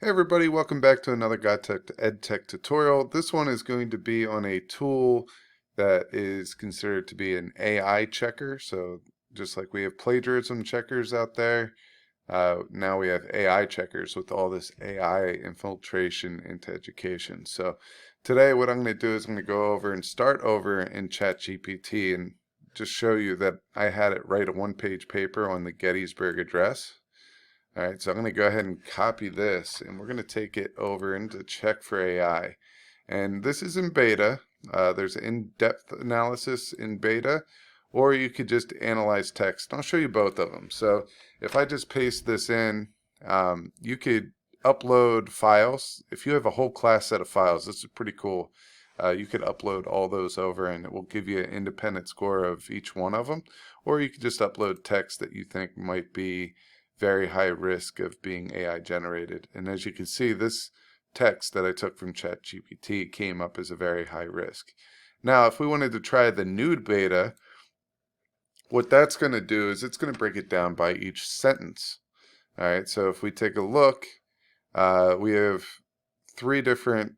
Hey everybody, welcome back to another EdTech EdTech tutorial. This one is going to be on a tool that is considered to be an AI checker. So just like we have plagiarism checkers out there, now we have AI checkers with all this AI infiltration into education. So today what I'm going to do is I'm going to go over and start over in ChatGPT and just show you that I had it write a one-page paper on the Gettysburg Address. All right, so I'm going to go ahead and copy this, and we're going to take it over into Checkforai. And this is in beta. There's in-depth analysis in beta, or you could just analyze text. I'll show you both of them. So if I just paste this in, you could upload files. If you have a whole class set of files, this is pretty cool. You could upload all those over, and it will give you an independent score of each one of them. Or you could just upload text that you think might be very high risk of being AI generated. And as you can see, this text that I took from ChatGPT came up as a very high risk. Now, if we wanted to try the nude beta, what that's going to do is it's going to break it down by each sentence. All right, so if we take a look, we have three different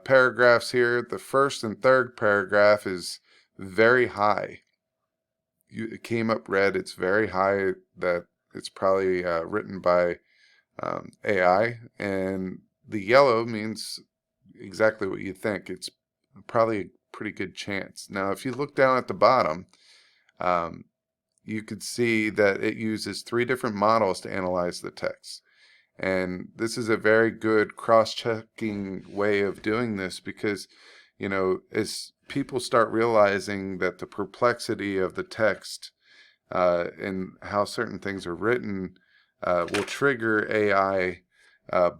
paragraphs here. The first and third paragraph is very high. It came up red. It's very high that it's probably written by AI, and the yellow means exactly what you think. It's probably a pretty good chance. Now, if you look down at the bottom, you could see that it uses three different models to analyze the text. And this is a very good cross-checking way of doing this because, as people start realizing that the perplexity of the text and how certain things are written will trigger AI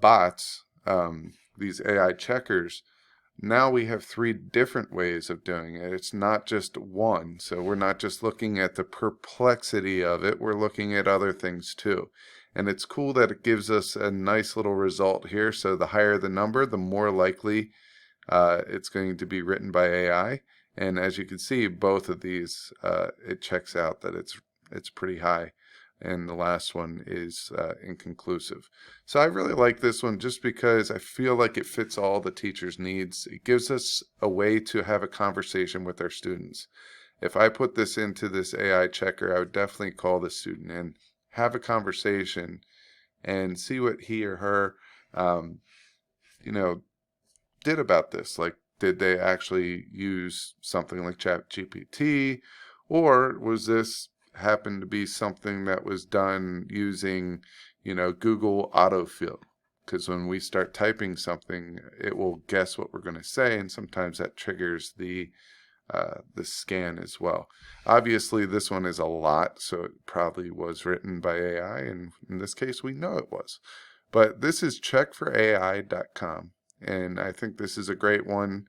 bots, these AI checkers. Now we have three different ways of doing it. It's not just one. So we're not just looking at the perplexity of it, we're looking at other things too. And it's cool that it gives us a nice little result here. So the higher the number, the more likely it's going to be written by AI. And as you can see, both of these, it checks out that it's pretty high. And the last one is inconclusive. So I really like this one just because I feel like it fits all the teachers' needs. It gives us a way to have a conversation with our students. If I put this into this AI checker, I would definitely call the student in, have a conversation, and see what he or her, did about this. Like, did they actually use something like ChatGPT, or was this happen to be something that was done using, Google autofill? Because when we start typing something, it will guess what we're going to say, and sometimes that triggers the scan as well. Obviously, this one is a lot, so it probably was written by AI, and in this case, we know it was. But this is checkforai.com. And I think this is a great one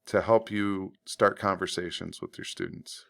to help you start conversations with your students.